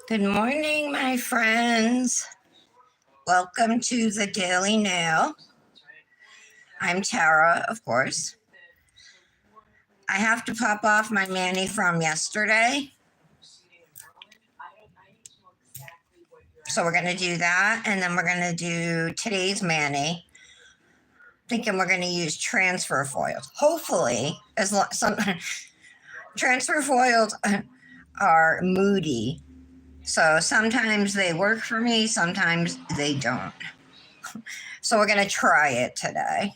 Good morning, my friends. Welcome to the Daily Nail. I'm Tara, of course. I have to pop off my mani from yesterday. So we're going to do that, and then we're going to do today's mani. Thinking we're going to use transfer foils. Hopefully, some transfer foils are moody. So sometimes they work for me, sometimes they don't. So we're going to try it today.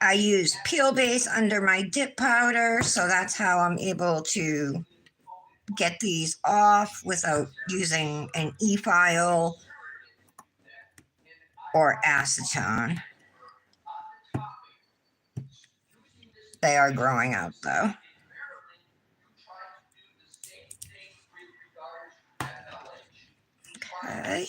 I use peel base under my dip powder, so that's how I'm able to get these off without using an e-file or acetone. They are growing out though. Okay.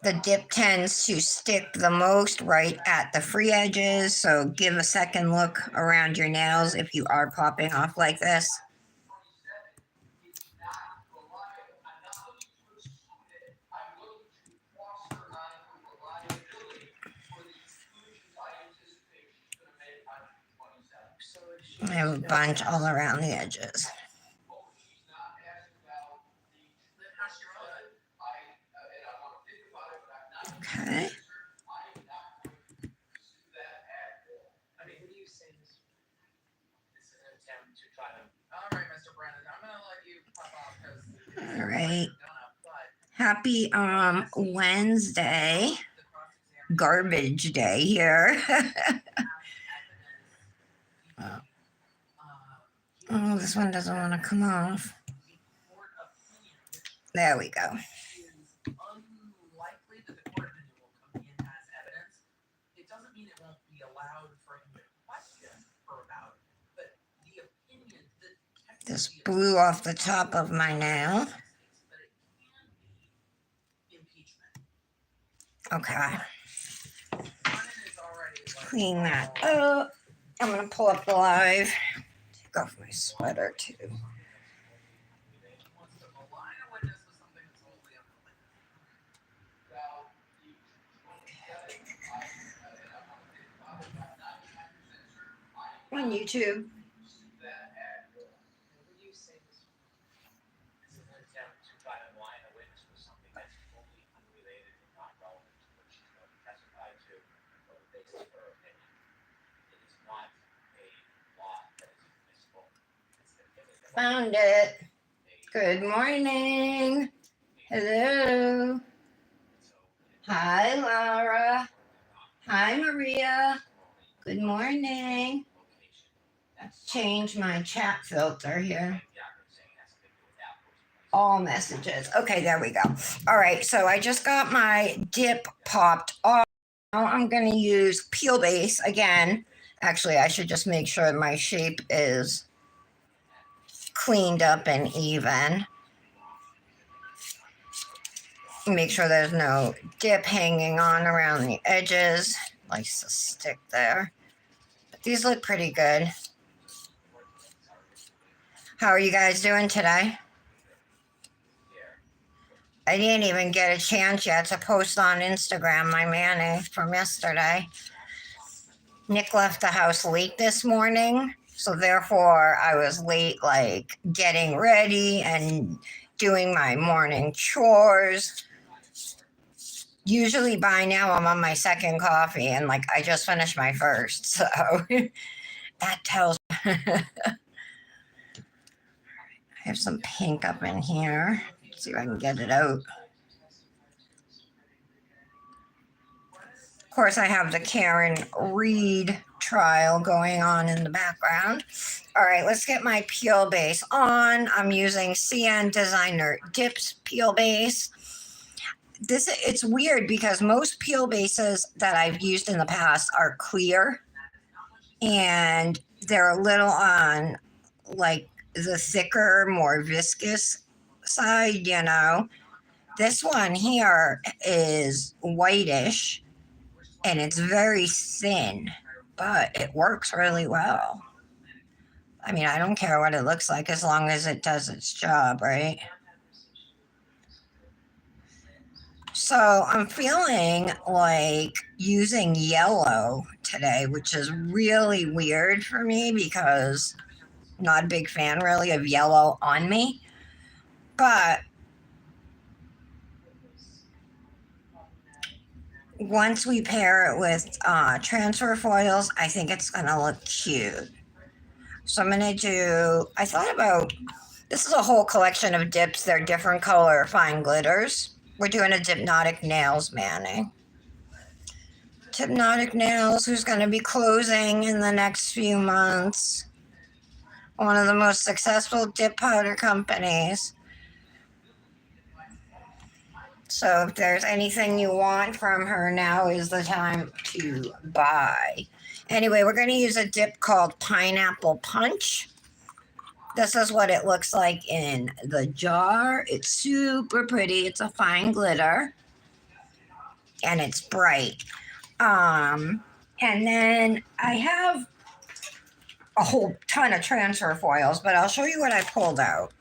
The dip tends to stick the most right at the free edges, so give a second look around your nails if you are popping off like this. I have a bunch all around the edges. Okay. All right. Happy Wednesday. Garbage day here. Oh, this one doesn't want to come off. There we go. This blew off the top of my nail. Okay. Clean that up. I'm going to pull up the live. Take off my sweater too. On YouTube. Found it. Good morning. Hello. Hi, Laura. Hi, Maria. Good morning. Let's change my chat filter here. All messages. Okay, there we go. All right, so I just got my dip popped off. Now I'm going to use peel base again. Actually, I should just make sure my shape is cleaned up and even. Make sure there's no dip hanging on around the edges. Likes to stick there. But these look pretty good. How are you guys doing today? I didn't even get a chance yet to post on Instagram my mani from yesterday. Nick left the house late this morning, so therefore I was late, like getting ready and doing my morning chores. Usually by now I'm on my second coffee and like I just finished my first, so that tells me. I have some pink up in here. Let's see if I can get it out. Of course, I have the Karen Reed trial going on in the background. All right, let's get my peel base on. I'm using CN Designer Dips peel base. It's weird because most peel bases that I've used in the past are clear and they're a little on like the thicker, more viscous side, you know. This one here is whitish and it's very thin, but it works really well. I mean, I don't care what it looks like as long as it does its job, right? So I'm feeling like using yellow today, which is really weird for me because I'm not a big fan really of yellow on me. But once we pair it with transfer foils, I think it's going to look cute. So I'm going to do, I thought about, this is a whole collection of dips. They're different color fine glitters. We're doing a Dipnotic Nails mani. Dipnotic Nails, who's going to be closing in the next few months. One of the most successful dip powder companies. So if there's anything you want from her, now is the time to buy. Anyway, we're going to use a dip called Pineapple Punch. This is what it looks like in the jar. It's super pretty. It's a fine glitter. And it's bright. And then I have a whole ton of transfer foils, but I'll show you what I pulled out.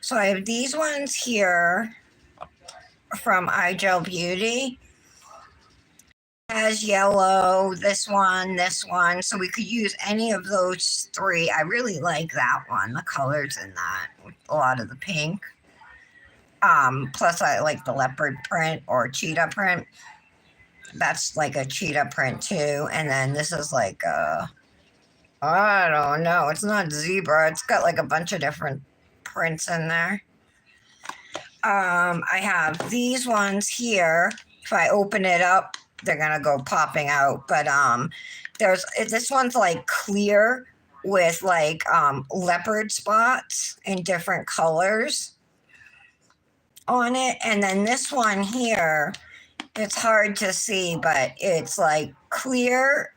So I have these ones here from iGel Beauty. Has yellow, this one, so we could use any of those three. I really like that one, the colors in that, with a lot of the pink. Plus I like the leopard print or cheetah print. That's like a cheetah print too. And then this is like I don't know, it's not zebra, it's got like a bunch of different prints in there. I have these ones here. If I open it up, they're gonna go popping out. But there's this one's like clear with like leopard spots in different colors on it. And then this one here, it's hard to see, but it's like clear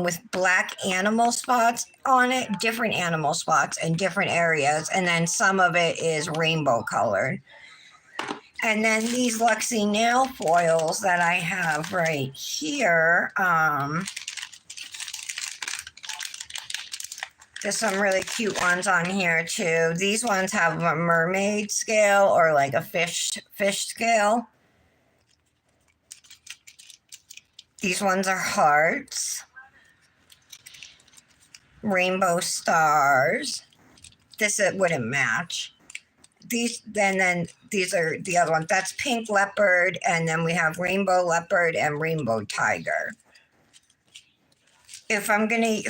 with black animal spots on it, different animal spots in different areas. And then some of it is rainbow colored. And then these Luxie nail foils that I have right here. There's some really cute ones on here too. These ones have a mermaid scale or like a fish scale. These ones are hearts. Rainbow stars. This it wouldn't match. These then these are the other ones. That's pink leopard, and then we have rainbow leopard and rainbow tiger. If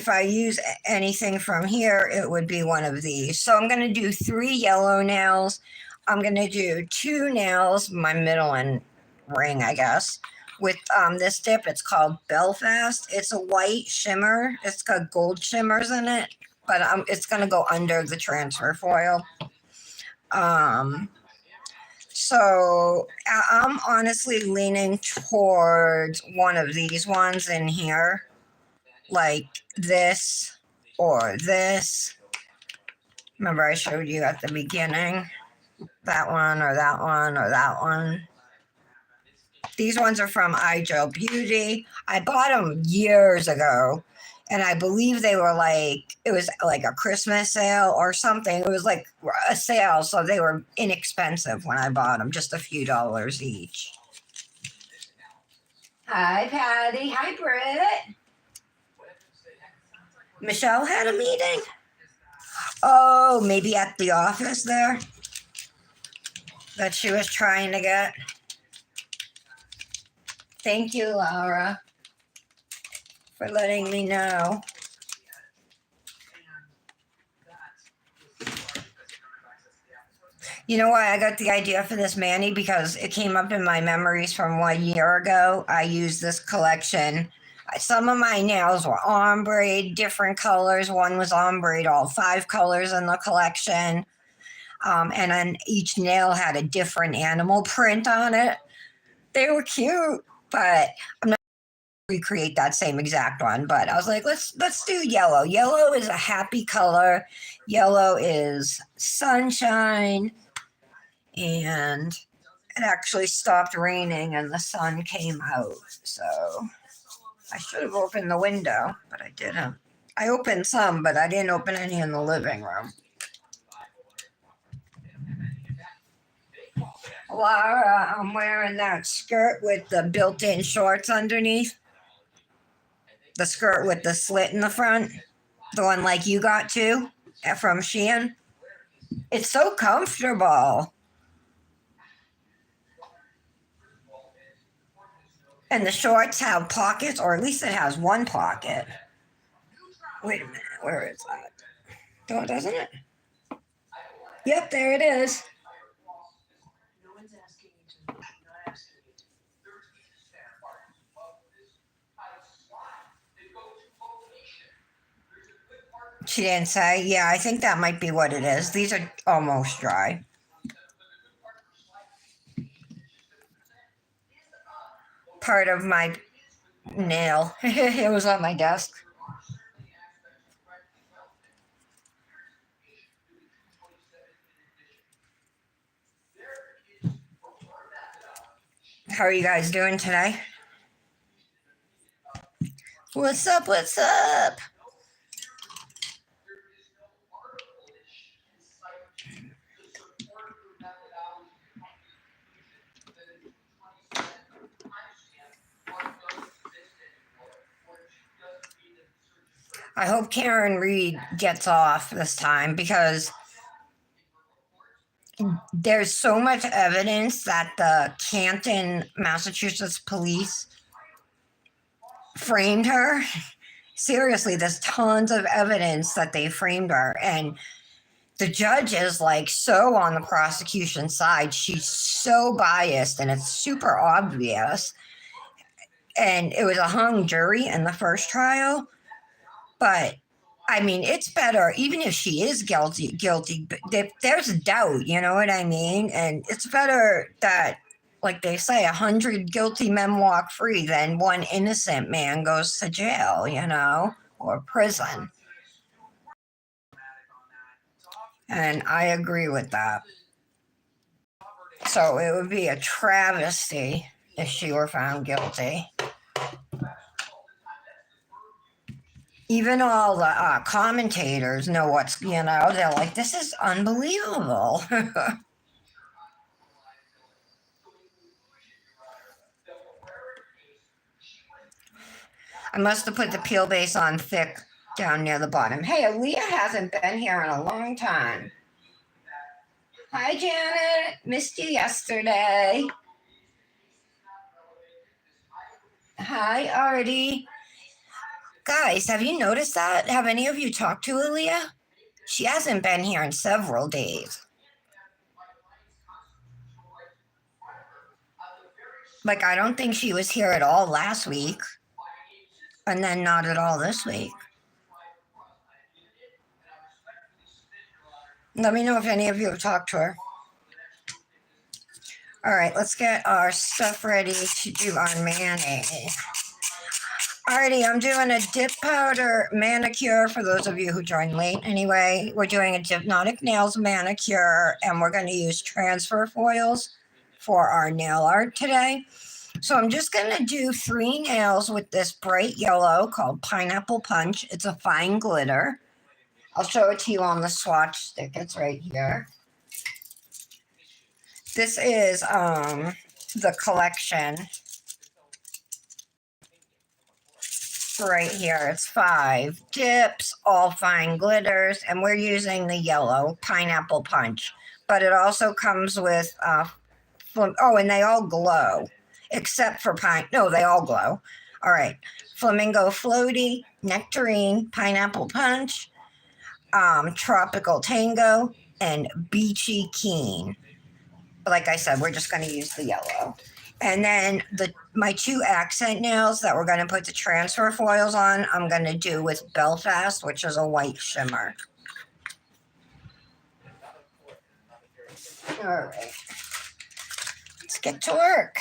I use anything from here, it would be one of these. So I'm gonna do 3 yellow nails. I'm gonna do 2 nails, my middle and ring, I guess, with this dip. It's called Belfast. It's a white shimmer. It's got gold shimmers in it, but it's gonna go under the transfer foil. So I'm honestly leaning towards one of these ones in here, like this or this. Remember I showed you at the beginning, that one or that one or that one. These ones are from iGel Beauty. I bought them years ago. And I believe they were like, it was like a Christmas sale or something. It was like a sale, so they were inexpensive when I bought them, just a few dollars each. Hi, Patty. Hi, Britt. Michelle had a meeting? Oh, maybe at the office there that she was trying to get. Thank you, Laura, for letting me know. You know why I got the idea for this mani? Because it came up in my memories from 1 year ago. I used this collection. Some of my nails were ombre, different colors. One was ombre, all 5 colors in the collection. And then each nail had a different animal print on it. They were cute, but I'm not recreate that same exact one, but I was like, let's do yellow. Yellow is a happy color. Yellow is sunshine, and it actually stopped raining and the sun came out. So I should have opened the window, but I didn't. I opened some, but I didn't open any in the living room. Laura, I'm wearing that skirt with the built-in shorts underneath. The skirt with the slit in the front. The one like you got too, from Shein. It's so comfortable. And the shorts have pockets, or at least it has one pocket. Wait a minute, where is that? Oh, doesn't it? Yep, there it is. She didn't say. Yeah, I think that might be what it is. These are almost dry. Part of my nail. It was on my desk. How are you guys doing today? What's up? What's up? I hope Karen Reed gets off this time because there's so much evidence that the Canton, Massachusetts police framed her. Seriously, there's tons of evidence that they framed her. And the judge is like so on the prosecution side. She's so biased and it's super obvious. And it was a hung jury in the first trial. But I mean, it's better, even if she is guilty, but there's a doubt, you know what I mean? And it's better that, like they say, 100 guilty men walk free than one innocent man goes to jail, or prison. And I agree with that. So it would be a travesty if she were found guilty. Even all the commentators know they're like, this is unbelievable. I must have put the peel base on thick down near the bottom. Hey, Aaliyah hasn't been here in a long time. Hi, Janet. Missed you yesterday. Hi, Artie. Guys, have you noticed that? Have any of you talked to Aaliyah? She hasn't been here in several days. Like, I don't think she was here at all last week, and then not at all this week. Let me know if any of you have talked to her. All right, let's get our stuff ready to do our mani. Alrighty, I'm doing a dip powder manicure for those of you who joined late. Anyway, we're doing a Dipnotic Nails manicure, and we're going to use transfer foils for our nail art today. So I'm just going to do 3 nails with this bright yellow called Pineapple Punch. It's a fine glitter. I'll show it to you on the swatch stick. It's right here. This is the collection right here. It's 5 dips, all fine glitters, and we're using the yellow Pineapple Punch. But it also comes with, and they all glow, except for they all glow. All right, Flamingo Floaty, Nectarine, Pineapple Punch, Tropical Tango, and Beachy Keen. Like I said, we're just going to use the yellow. And then my 2 accent nails that we're going to put the transfer foils on, I'm going to do with Belfast, which is a white shimmer. All right. Let's get to work.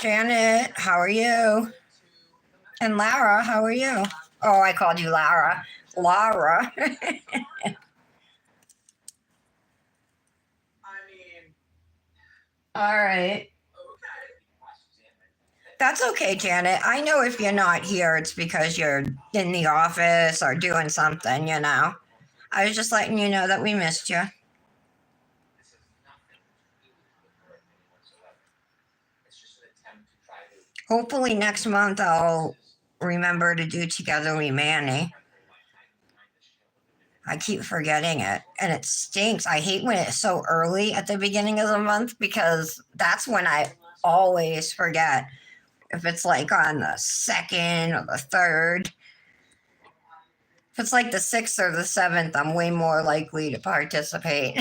Janet, how are you? And Lara, how are you? Oh, I called you Lara. Lara. All right. That's okay, Janet. I know if you're not here, it's because you're in the office or doing something, you know. I was just letting you know that we missed you. Hopefully next month I'll remember to do Together We Manny. I keep forgetting it and it stinks. I hate when it's so early at the beginning of the month because that's when I always forget. If it's like on the second or the third, if it's like the sixth or the seventh, I'm way more likely to participate.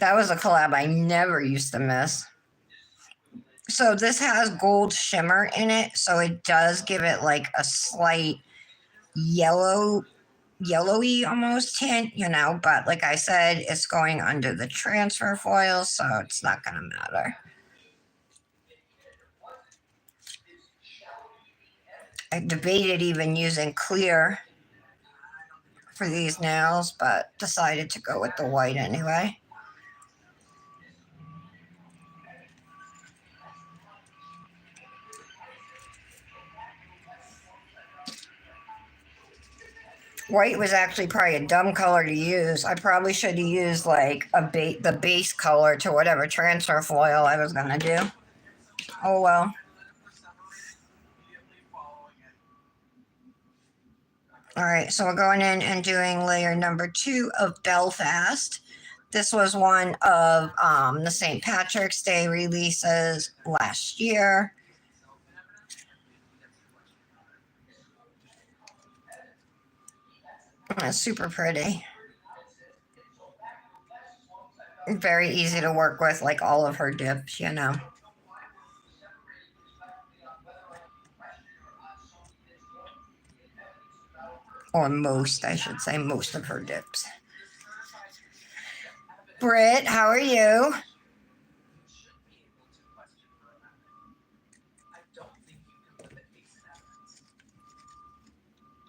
That was a collab I never used to miss. So this has gold shimmer in it, so it does give it like a slight yellowy almost tint, you know, but like I said, it's going under the transfer foil, so it's not gonna matter. I debated even using clear for these nails, but decided to go with the white anyway. White was actually probably a dumb color to use. I probably should have used like the base color to whatever transfer foil I was gonna do. Oh well. All right, so we're going in and doing layer number 2 of Belfast. This was one of the St. Patrick's Day releases last year. It's super pretty. Very easy to work with, like all of her dips, you know. Or most, I should say, most of her dips. Britt, how are you?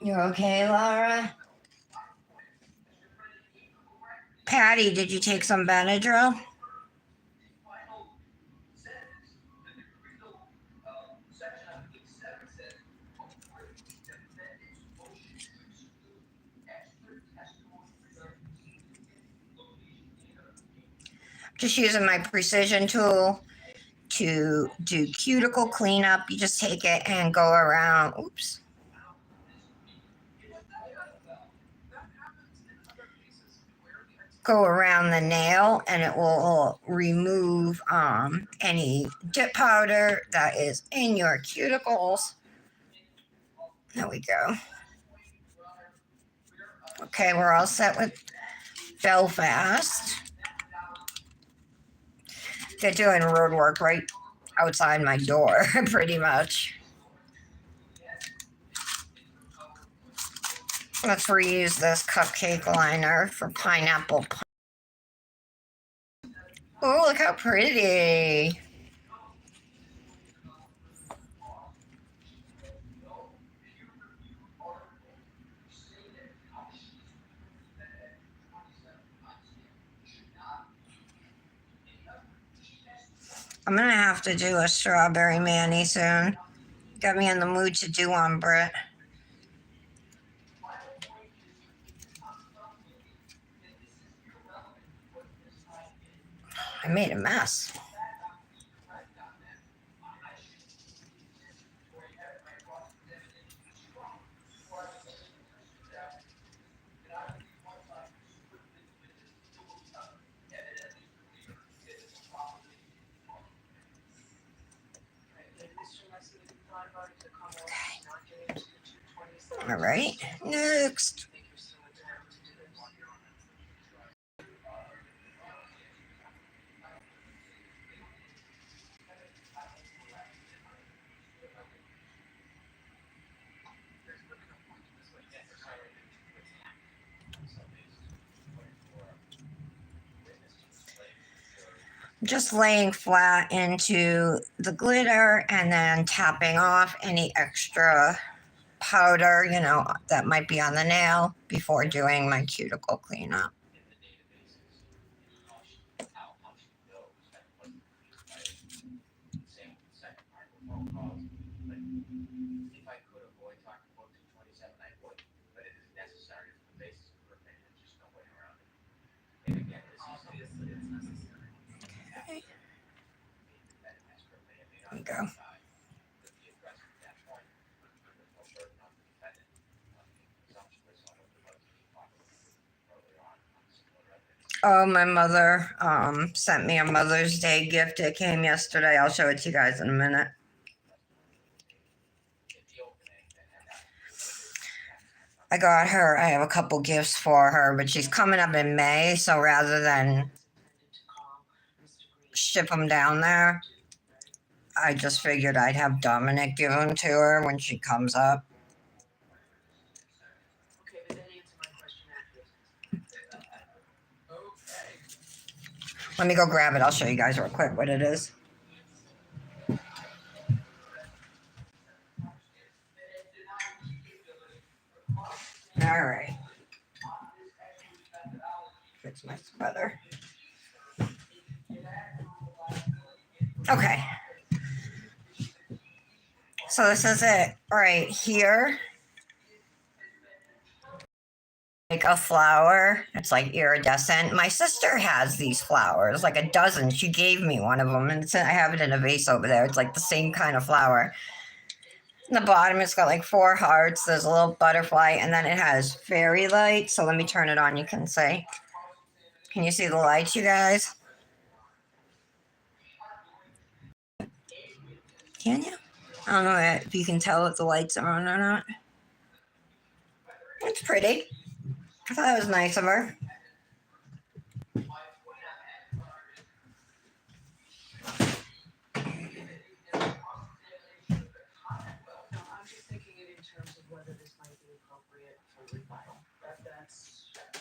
You okay, Laura? Patty, did you take some Benadryl? Just using my precision tool to do cuticle cleanup. You just take it and go around. Oops. Go around the nail and it will remove any dip powder that is in your cuticles. There we go. Okay, we're all set with Belfast. They're doing road work right outside my door, pretty much. Let's reuse this cupcake liner for pineapple. Oh, look how pretty. I'm gonna have to do a strawberry mani soon. Got me in the mood to do one, Britt. I made a mess. All right, next. Just laying flat into the glitter and then tapping off any extra powder, you know, that might be on the nail before doing my cuticle cleanup. Okay. There we go. Oh, my mother sent me a Mother's Day gift. It came yesterday. I'll show it to you guys in a minute. I got her, I have a couple gifts for her, but she's coming up in May. So rather than ship them down there, I just figured I'd have Dominic give them to her when she comes up. Let me go grab it. I'll show you guys real quick what it is. All right. Fix my sweater. Okay. So this is it right here. Like a flower. It's like iridescent. My sister has these flowers, like a dozen. She gave me one of them, and I have it in a vase over there. It's like the same kind of flower. In the bottom, it's got like 4 hearts. There's a little butterfly, and then it has fairy lights. So let me turn it on. You can see. Can you see the lights, you guys? Can you? I don't know if you can tell if the lights are on or not. It's pretty. I thought it was nice of her.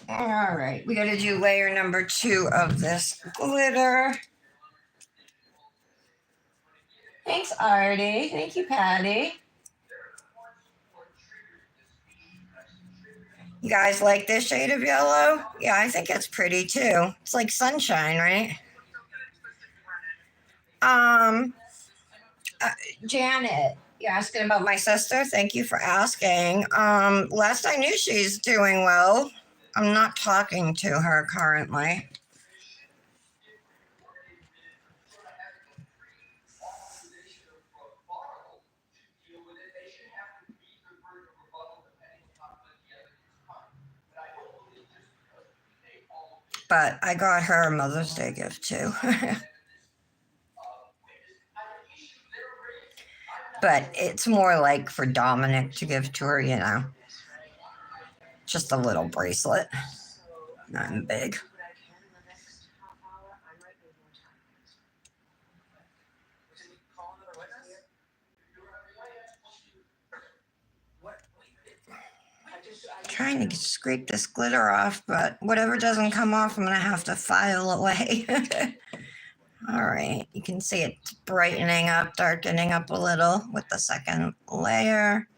All right, we got to do layer number 2 of this glitter. Thanks, Artie. Thank you, Patty. You guys like this shade of yellow? Yeah, I think it's pretty too. It's like sunshine, right? Um, Janet, you're asking about my sister. Thank you for asking. Last I knew, she's doing well. I'm not talking to her currently. But I got her a Mother's Day gift too. But it's more like for Dominic to give to her, you know. Just a little bracelet. Nothing big. Trying to scrape this glitter off, but whatever doesn't come off, I'm going to have to file away. All right, you can see it's brightening up, darkening up a little with the second layer.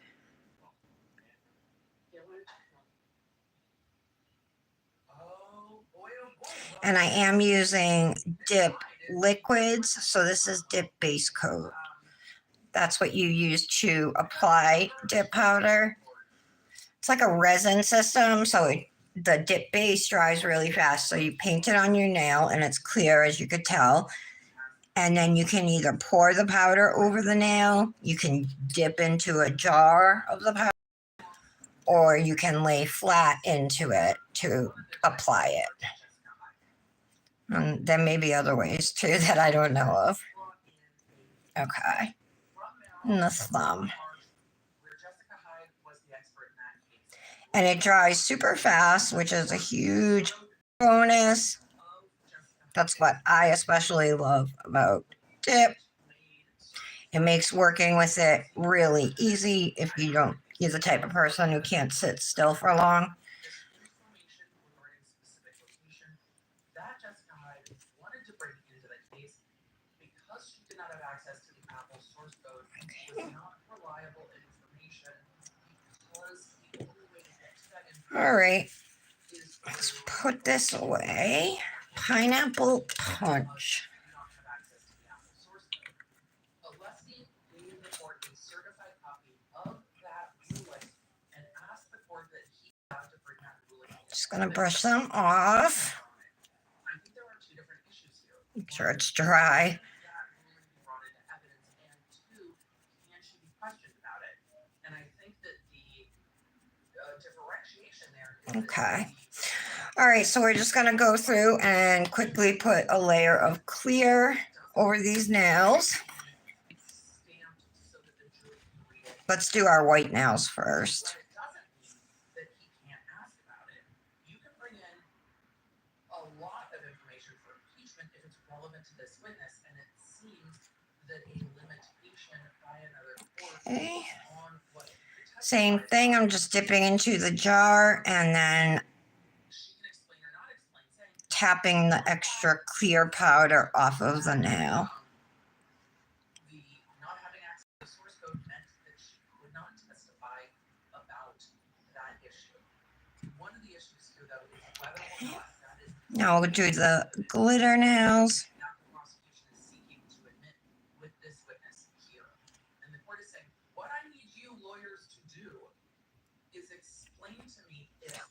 And I am using dip liquids. So this is dip base coat. That's what you use to apply dip powder. It's like a resin system. So the dip base dries really fast. So you paint it on your nail and it's clear, as you could tell. And then you can either pour the powder over the nail, you can dip into a jar of the powder, or you can lay flat into it to apply it. And there may be other ways too that I don't know of. Okay. And the thumb. And it dries super fast, which is a huge bonus. That's what I especially love about dip. It makes working with it really easy if you're the type of person who can't sit still for long. Okay. All right, let's put this away. Pineapple punch. Just gonna brush them off. Make sure it's dry. Okay. All right, so we're just gonna go through and quickly put a layer of clear over these nails. Let's do our white nails first. Okay. Same thing, I'm just dipping into the jar and then tapping the extra clear powder off of the nail. Now we'll do the glitter nails.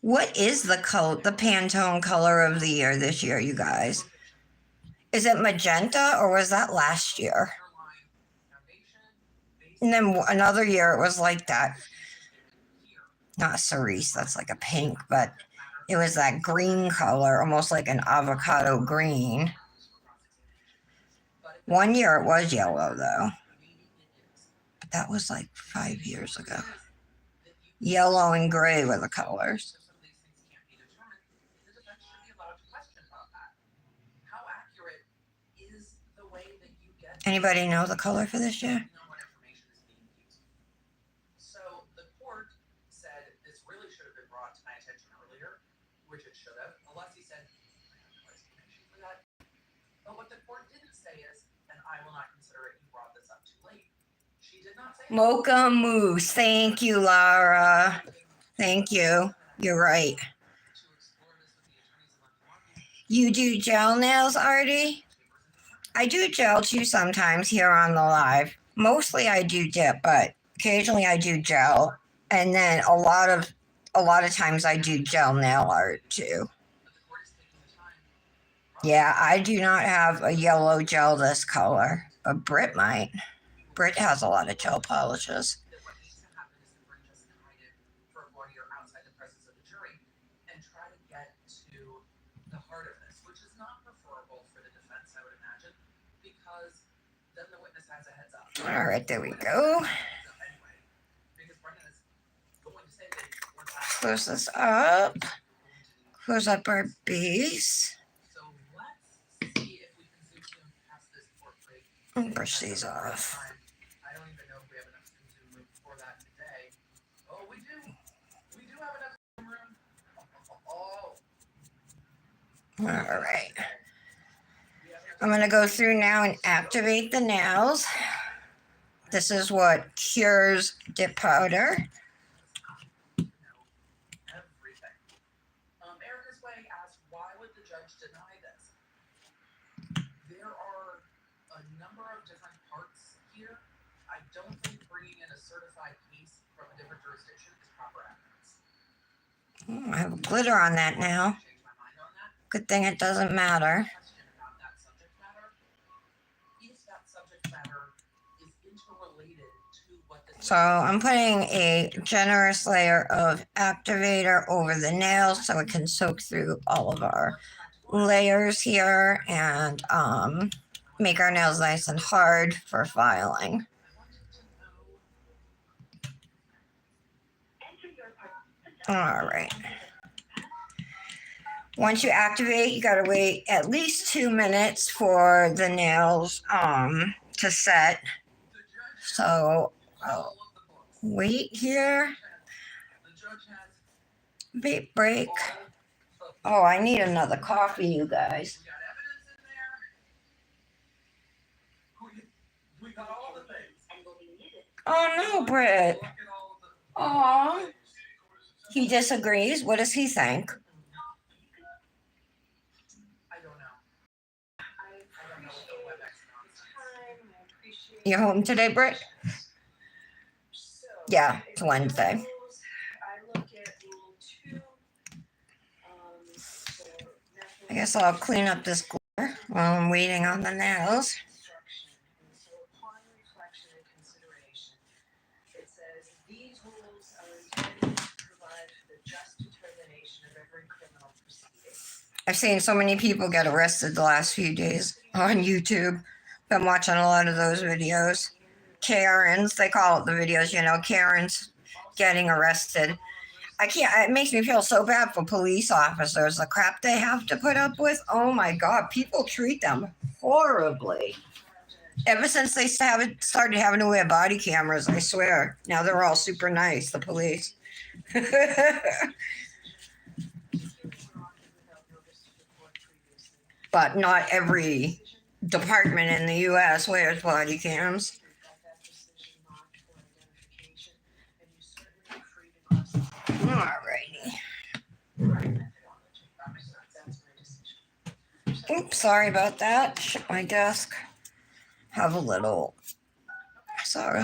What is the Pantone color of the year this year, you guys? Is it magenta or was that last year? And then another year it was like that. Not cerise, that's like a pink, but it was that green color, almost like an avocado green. One year it was yellow though. But that was like 5 years ago. Yellow and gray were the colors. Anybody know the color for this year? Mocha mousse. Thank you, Laura. Thank you. You're right. You do gel nails, Artie? I do gel too sometimes here on the live. Mostly I do dip, but occasionally I do gel. And then a lot of times I do gel nail art too. Yeah, I do not have a yellow gel this color, but Britt might. Britt has a lot of gel polishes. All right, there we go. Close this up. Close up our base. And brush these off. All right. I'm going to go through now and activate the nails. This is what cures dip powder. I have glitter on that now. Good thing it doesn't matter. So I'm putting a generous layer of activator over the nails so it can soak through all of our layers here and make our nails nice and hard for filing. All right. Once you activate, you gotta wait at least 2 minutes for the nails to set. So I'll wait here. Vape break. Oh, I need another coffee, you guys. Oh no, Britt. Aw. He disagrees. What does he think? You're home today, Britt? Yeah, it's Wednesday. I guess I'll clean up this glitter while I'm waiting on the nails. I've seen so many people get arrested the last few days on YouTube. Been watching a lot of those videos. Karens, they call it the videos, Karens getting arrested. I can't, it makes me feel so bad for police officers, the crap they have to put up with. Oh my God, people treat them horribly. Ever since they started having to wear body cameras, I swear. Now they're all super nice, the police. But not every department in the U.S. wears body cams. Alrighty. Oops, sorry about that. Shook my desk. Have a little. Sorry.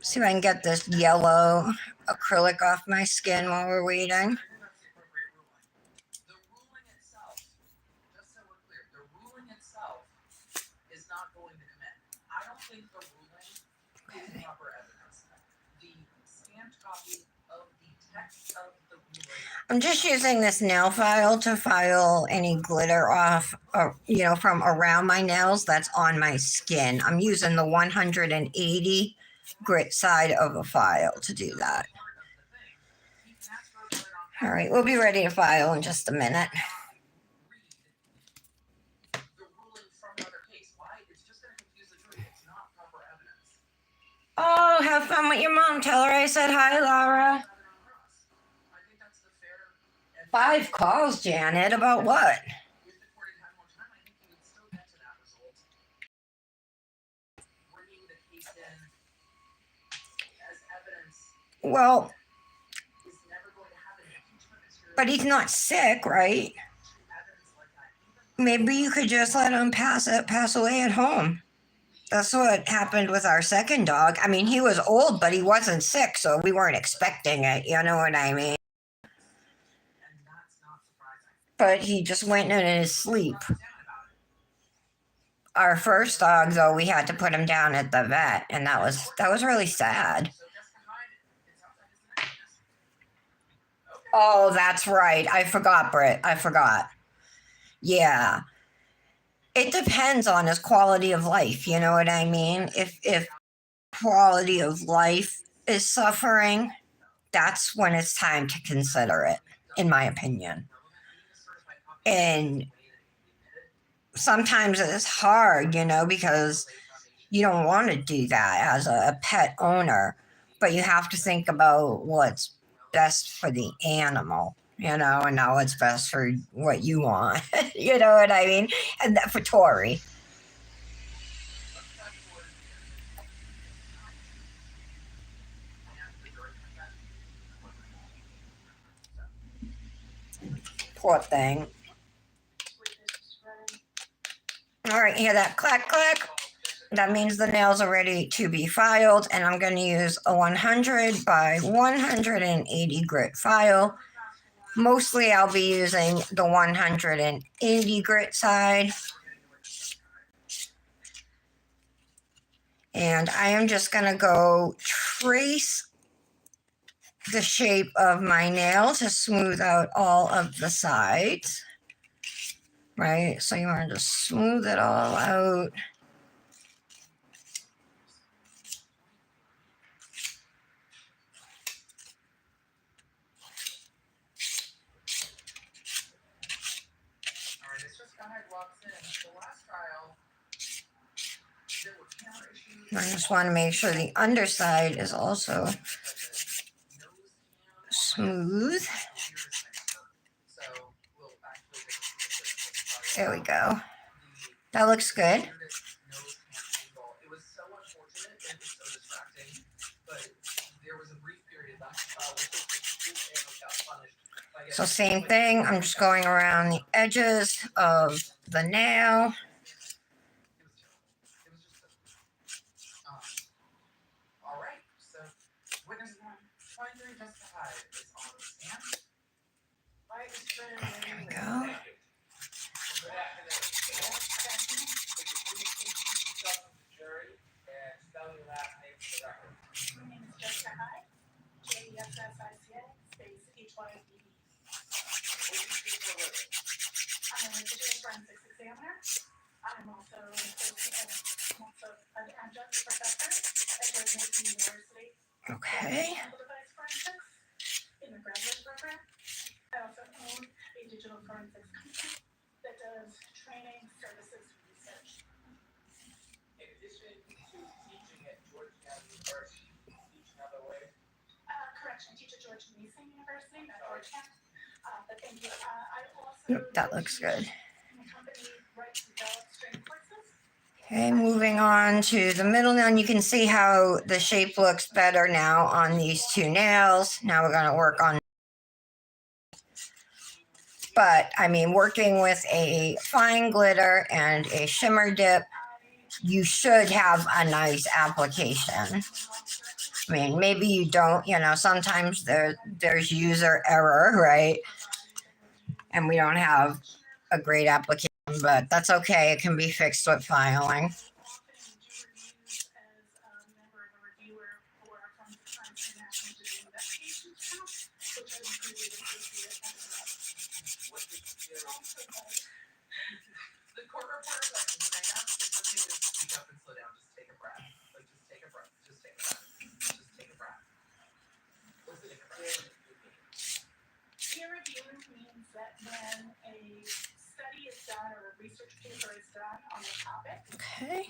See if I can get this yellow acrylic off my skin while we're waiting. I'm just using this nail file to file any glitter off, from around my nails that's on my skin. I'm using the 180 grit side of a file to do that. All right, we'll be ready to file in just a minute. Oh, have fun with your mom. Tell her I said hi, Laura. 5 calls, Janet. About what? Well, but he's not sick, right? Maybe you could just let him pass away at home. That's what happened with our second dog. I mean, he was old, but he wasn't sick, so we weren't expecting it. You know what I mean? But he just went in his sleep. Our first dog, though, we had to put him down at the vet, and that was really sad. Oh, that's right. I forgot, Britt. I forgot. Yeah. It depends on his quality of life. You know what I mean? If quality of life is suffering, that's when it's time to consider it, in my opinion. And sometimes it's hard, because you don't want to do that as a pet owner, but you have to think about what's best for the animal, and not what's best for what you want. You know what I mean? And that for Tori. Poor thing. All right, hear that clack, clack? That means the nails are ready to be filed, and I'm going to use a 100 by 180 grit file. Mostly I'll be using the 180 grit side. And I am just going to go trace the shape of my nail to smooth out all of the sides. Right? So you want to just smooth it all out. I just want to make sure the underside is also smooth. There we go. That looks good. So same thing, I'm just going around the edges of the nail. There we go. Okay. Yep, that looks good. Okay, moving on to the middle nail. And you can see how the shape looks better now on these two nails. Now we're going to work on, but I mean, working with a fine glitter and a shimmer dip, you should have a nice application. I mean, maybe you don't, sometimes there's user error, right? And we don't have a great application, but that's okay. It can be fixed with filing. Okay.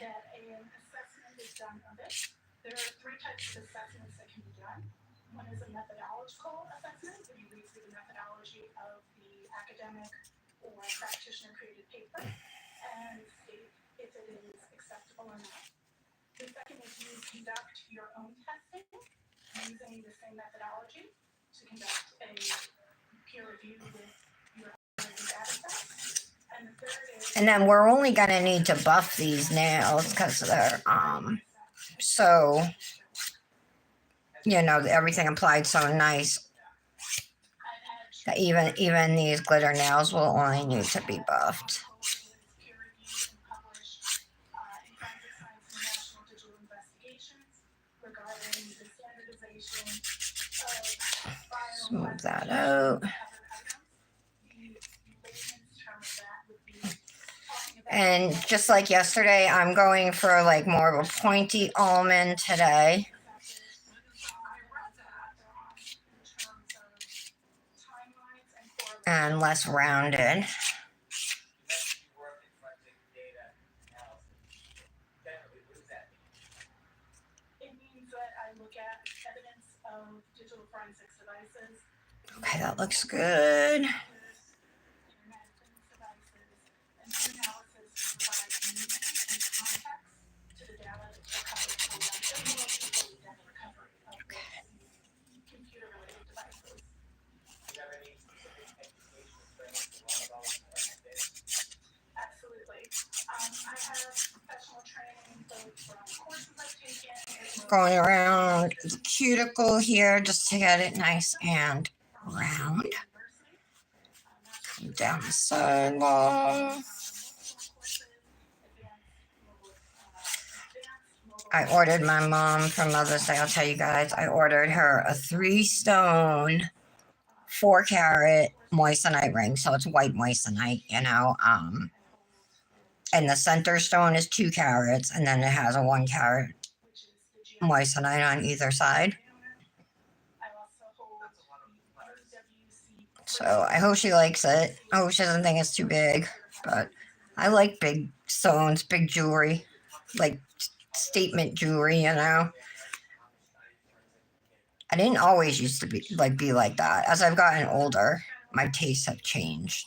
And then we're only going to need to buff these nails because they're so, everything applied so nice that even these glitter nails will only need to be buffed. Smooth that out. And just like yesterday, I'm going for like more of a pointy almond today. And less rounded. Okay, that looks good. Going around the cuticle here just to get it nice and round. Come down the side wall. I ordered my mom for Mother's Day. I'll tell you guys, I ordered her a 3-stone, 4-carat moissanite ring. So it's white moissanite, and the center stone is 2 carats, and then it has a 1-carat moissanite on either side. So I hope she likes it. I hope she doesn't think it's too big, but I like big stones, big jewelry, like statement jewelry, I didn't always used to be like that. As I've gotten older, my tastes have changed.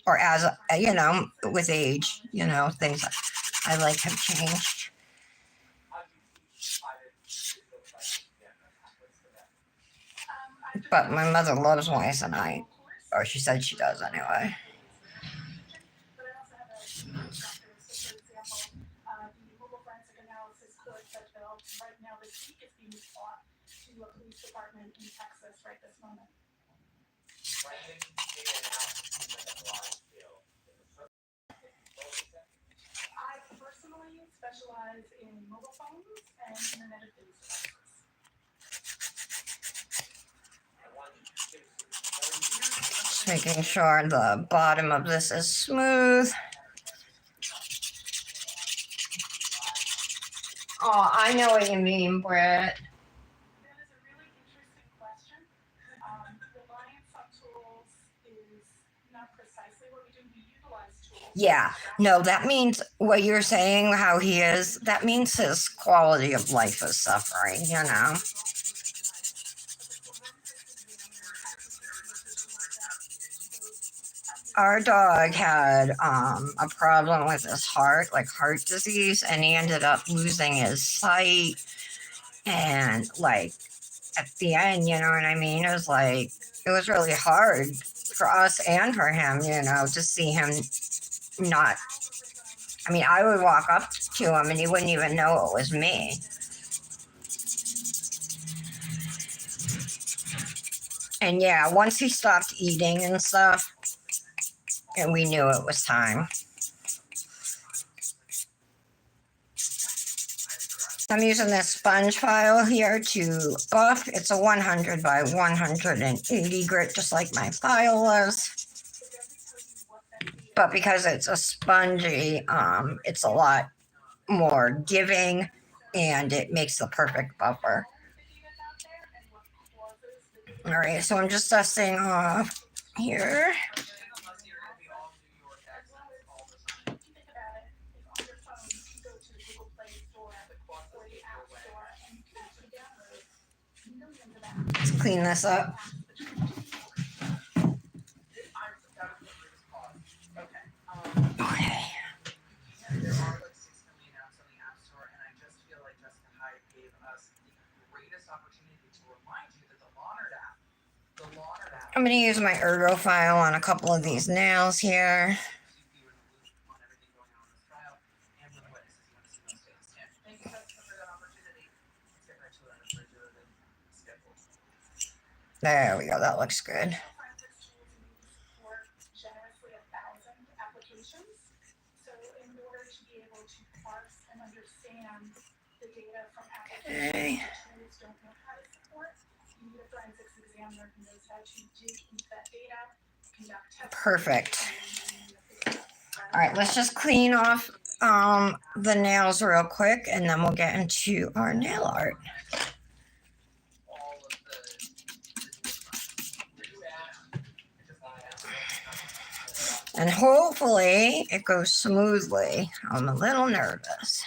Or as, with age, things I like have changed. But my mother loves moissanite. Or she said she does anyway. Just making sure the bottom of this is smooth. Oh, I know what you mean, Britt. Yeah, no, that means what you're saying, how he is, that means his quality of life is suffering, you know? Our dog had a problem with his heart, like heart disease, and he ended up losing his sight. And like at the end, you know what I mean? It was like, it was really hard for us and for him, you know, to see him not. I mean, I would walk up to him and he wouldn't even know it was me. And yeah, once he stopped eating and stuff, and we knew it was time. I'm using this sponge file here to buff. It's a 100 by 180 grit, just like my file was. But because it's a spongy, it's a lot more giving, and it makes the perfect buffer. All right, so I'm just dusting off here. Let's clean this up. Okay. I'm going to use my ergo file on a couple of these nails here. There we go. That looks good. Okay. Perfect. All right, let's just clean off the nails real quick, and then we'll get into our nail art. And hopefully it goes smoothly. I'm a little nervous.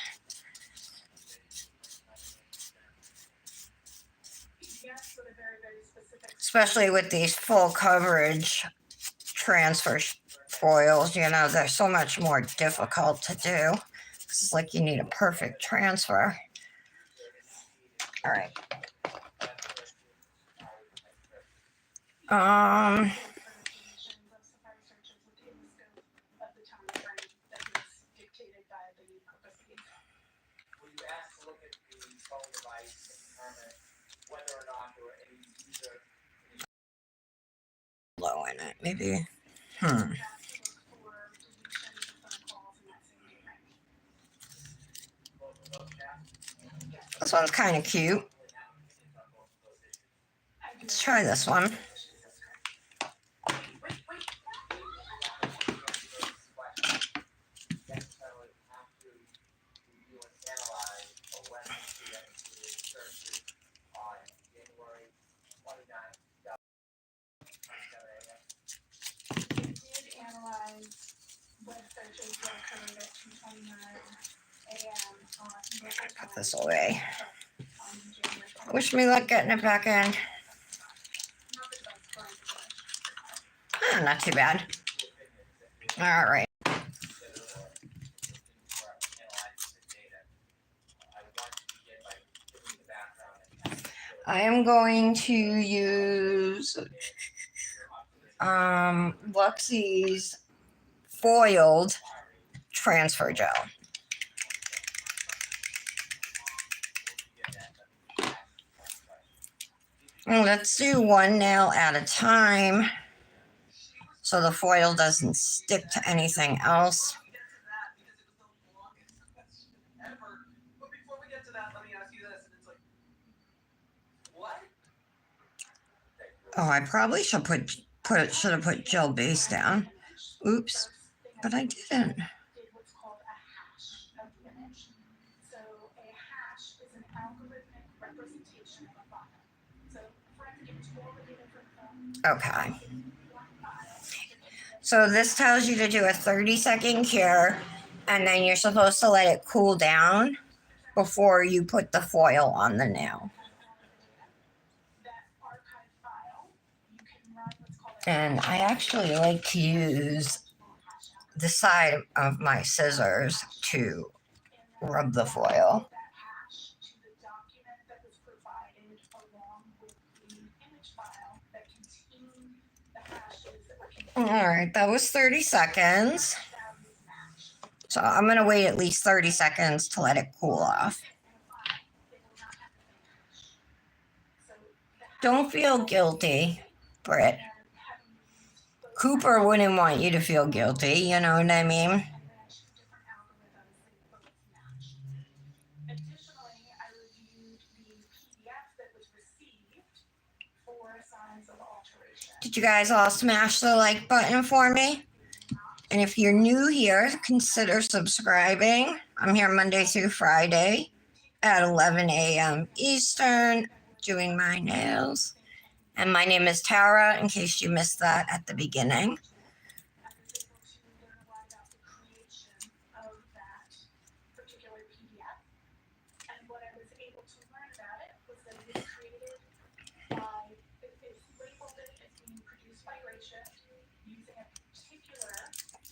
Especially with these full coverage transfer foils, you know, they're so much more difficult to do. It's like you need a perfect transfer. All right. Low in it, maybe. This one's kind of cute. Let's try this one. Put this away. Wish me luck getting it back in. Not too bad. All right. I am going to use Luxie's foiled transfer gel. And let's do one nail at a time so the foil doesn't stick to anything else. Oh, I probably should have put gel base down. Oops, but I didn't. Okay. So this tells you to do a 30-second cure, and then you're supposed to let it cool down before you put the foil on the nail. And I actually like to use the side of my scissors to rub the foil. All right, that was 30 seconds. So I'm going to wait at least 30 seconds to let it cool off. Don't feel guilty, Britt. Cooper wouldn't want you to feel guilty, you know what I mean? Did you guys all smash the like button for me? And if you're new here, consider subscribing. I'm here Monday through Friday at 11 a.m. Eastern doing my nails. And my name is Tara, in case you missed that at the beginning.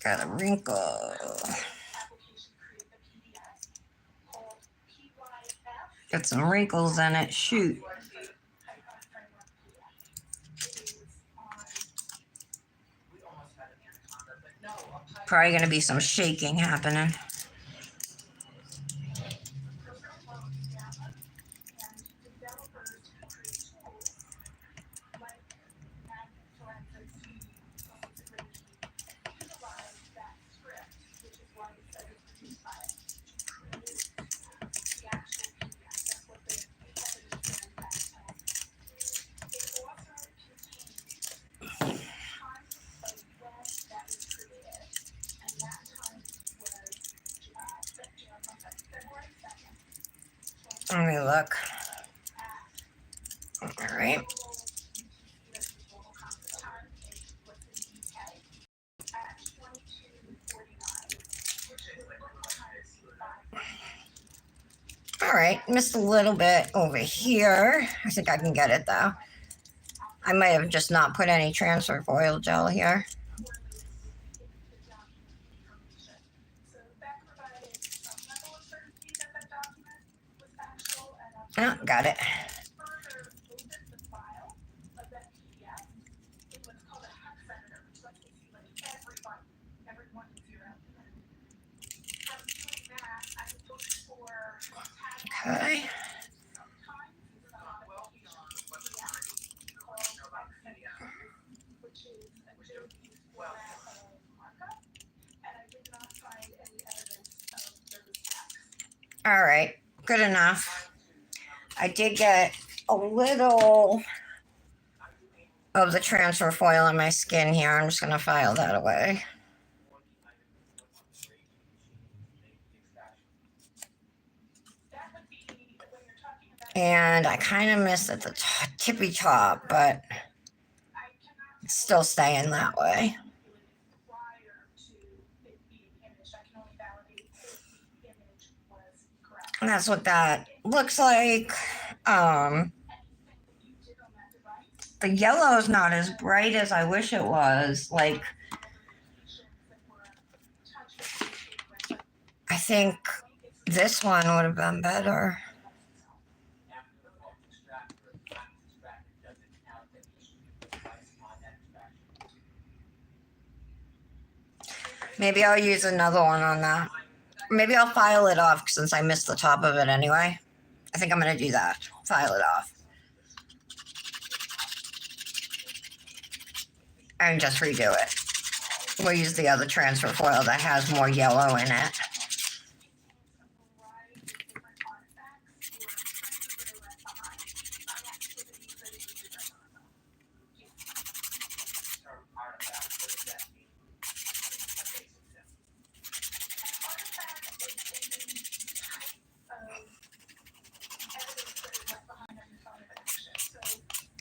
Got a wrinkle. Got some wrinkles in it. Shoot. Probably going to be some shaking happening. Let me look. All right. All right, missed a little bit over here. I think I can get it though. I might have just not put any transfer foil gel here. Oh, got it. Okay. All right, good enough. I did get a little of the transfer foil on my skin here. I'm just going to file that away. And I kind of missed at the tippy top, but it's still staying that way. And that's what that looks like. The yellow is not as bright as I wish it was. Like, I think this one would have been better. Maybe I'll use another one on that. Maybe I'll file it off since I missed the top of it anyway. I think I'm going to do that. File it off. And just redo it. We'll use the other transfer foil that has more yellow in it.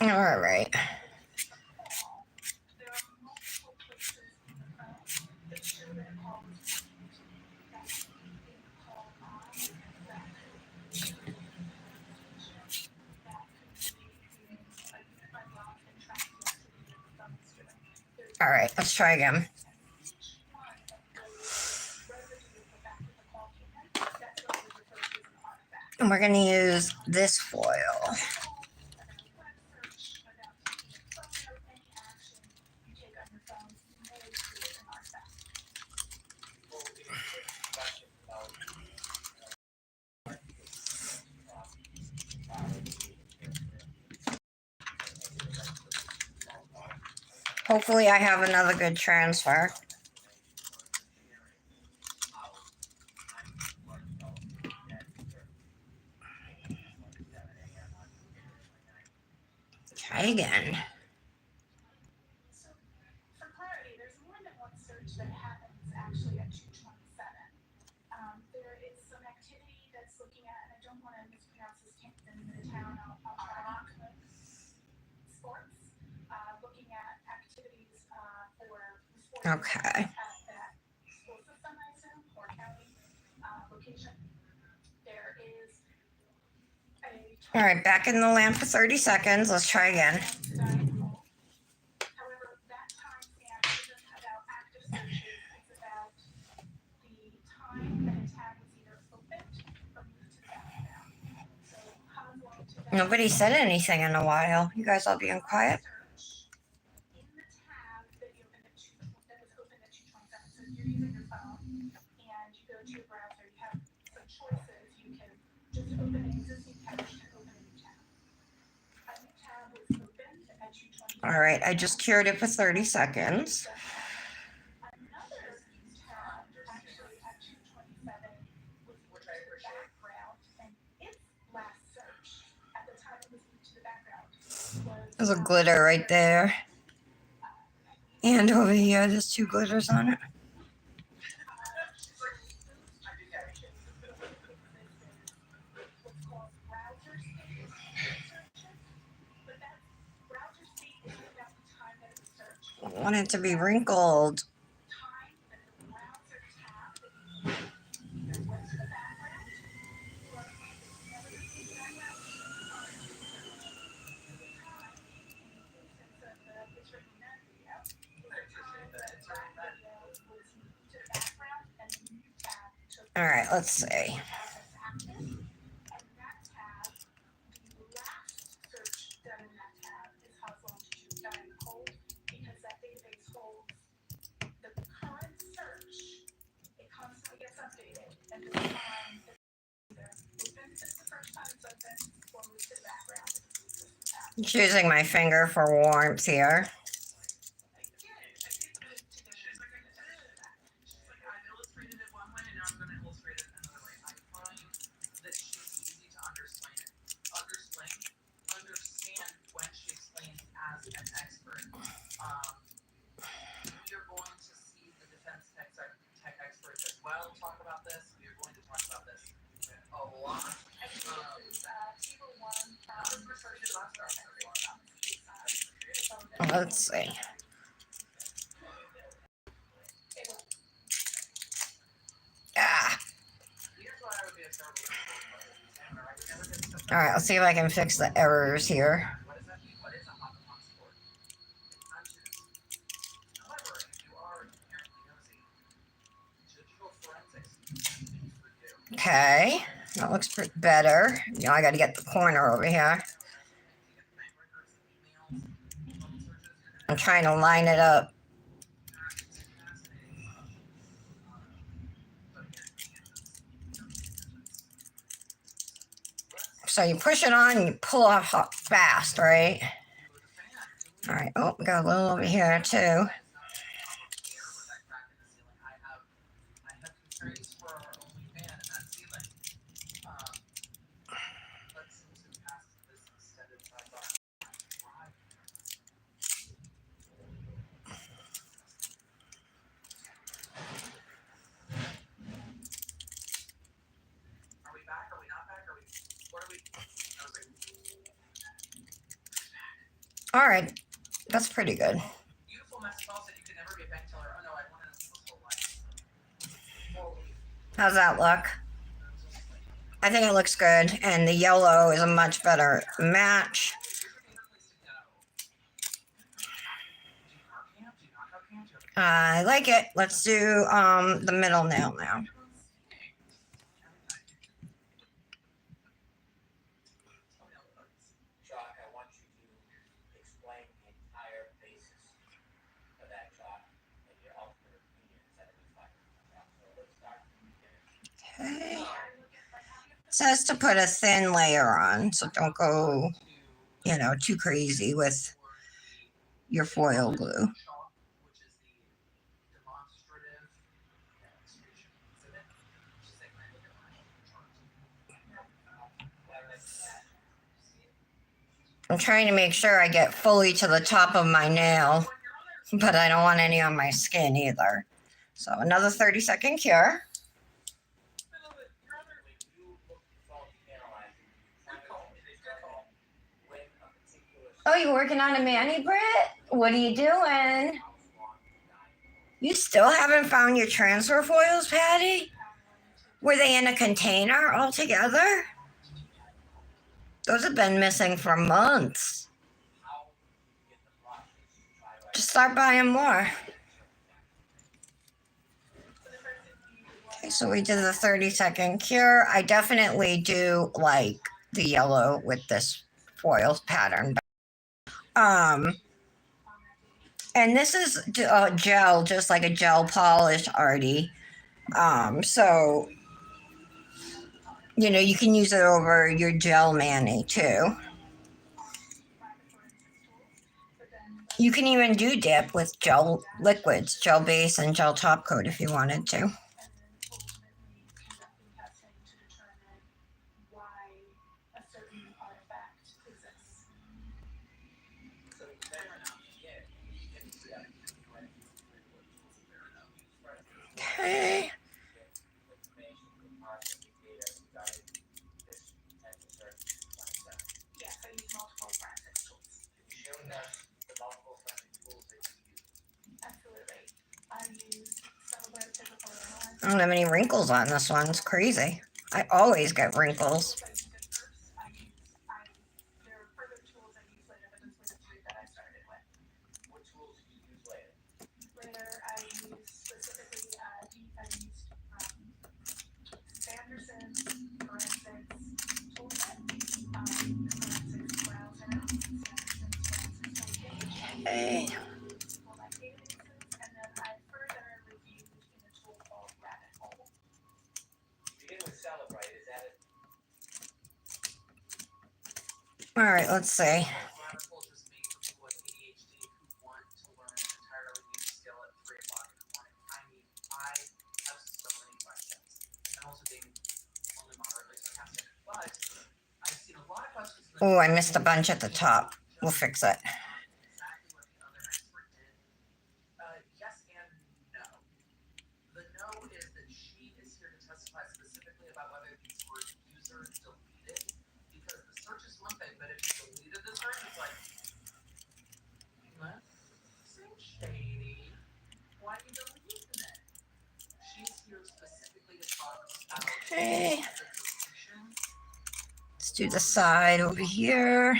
All right. All right, let's try again. And we're going to use this foil. Hopefully I have another good transfer. Try again. For clarity, there's more than one search that happens actually at 227. There is some activity that's looking at, and I don't want to mispronounce this town, I'll try not to. Sports, looking at activities for sports Okay. at that school system, I assume, or county location. There is a All right, back in the lamp for 30 seconds. Let's try again. However, that time span isn't about active searches, it's about the time that a tab was either opened or moved to the background. So how long to that Nobody said anything in a while. You guys all being quiet? search in the tab that you opened at that was opened at 227. So if you're using your phone and you go to your browser, you have some choices. You can just open an existing tab, or you can open a new tab. A new tab was opened at 227. All right, I just cured it for 30 seconds. Another tab, actually at 227, was moved to the background, and its last search at the time it was moved to the background was There's a glitter right there. And over here, there's two glitters on it. what's called browser state searches, but that browser state is about the time that it was searched, I want it to be wrinkled. time that the browser tab that you either went to the background or if it's never going to the background, time to search. So the time, in the instance of the It's Written That video, is the time that video was moved to the background and the new tab took All right, let's see. tab that's active. And that tab, the last search done in that tab is Hustle and Diamond Cold because that database holds the current search. It constantly gets updated and the time that either opened this the first time it's opened or moved to the background if it moves to the tab. Choosing my finger for warmth here. I've illustrated it one way and now I'm going to illustrate it another way. I find that she's easy to understand when she explains as an expert. We are going to see the defense tech experts as well talk about this. We are going to talk about this a lot. Table 1 Let's see. Ah. All right, let's see if I can fix the errors here. What does that mean? What is a hop-on sport? However, if you are inherently nosy, digital forensics for you. Okay, that looks better. You know, I got to get the corner over here. I'm trying to line it up. So you push it on and you pull off fast, right? All right. Oh, we got a little over here too. I have concerns for our only fan in that ceiling. Let's see who passes this extended sidebar. Are we back? Are we not back? Are we? What are we? I was like, All right. That's pretty good. beautiful message also said you could never be a bank teller. Oh no, I wanted to people's whole life. Holy. How's that look? I think it looks good. And the yellow is a much better match. I like it. Let's do the middle nail now. Chalk, I want you to explain the entire basis of that chalk and your ultimate opinions that it reflects. So let's start from the beginning. Okay. It says to put a thin layer on, so don't go, too crazy with your foil glue. I'm trying to make sure I get fully to the top of my nail, but I don't want any on my skin either. So another 30-second cure. Oh, you're working on a mani, Britt? What are you doing? You still haven't found your transfer foils, Patty? Were they in a container altogether? Those have been missing for months. Just start buying more. Okay, so we did the 30-second cure. I definitely do like the yellow with this foil pattern. And this is gel, just like a gel polish, Artie. So, you can use it over your gel mani too. You can even do dip with gel liquids, gel base and gel top coat if you wanted to. Okay. Yes, I use multiple forensic tools. Absolutely. I use some of the typical I don't have any wrinkles on this one. It's crazy. I always get wrinkles. there are further tools I use later, but those were the three that I started with. What tools did you use later? Later, I used specifically, I used Sanderson's forensics toolkit, forensics browser, Sanderson's forensics toolkit. Okay. For my databases, and then I further reviewed in a tool called Rabbit Hole. Begin with Celebrite, is that it? All right, let's see. Rabbit hole just made for people with ADHD who want to learn an entirely new skill at 3 o'clock in the morning. I mean, I have so many questions. I'm also being only moderately sarcastic, but I've seen a lot of questions. Oh, I missed a bunch at the top. We'll fix it. Exactly what the other expert did. Yes and no. The no is that she is here to testify specifically about whether these were user deleted, because the search is one thing, but if you deleted the search, it's like, that seems shady. Why are you deleting it? She's here specifically to talk about Okay. the deletion. Let's do the side over here.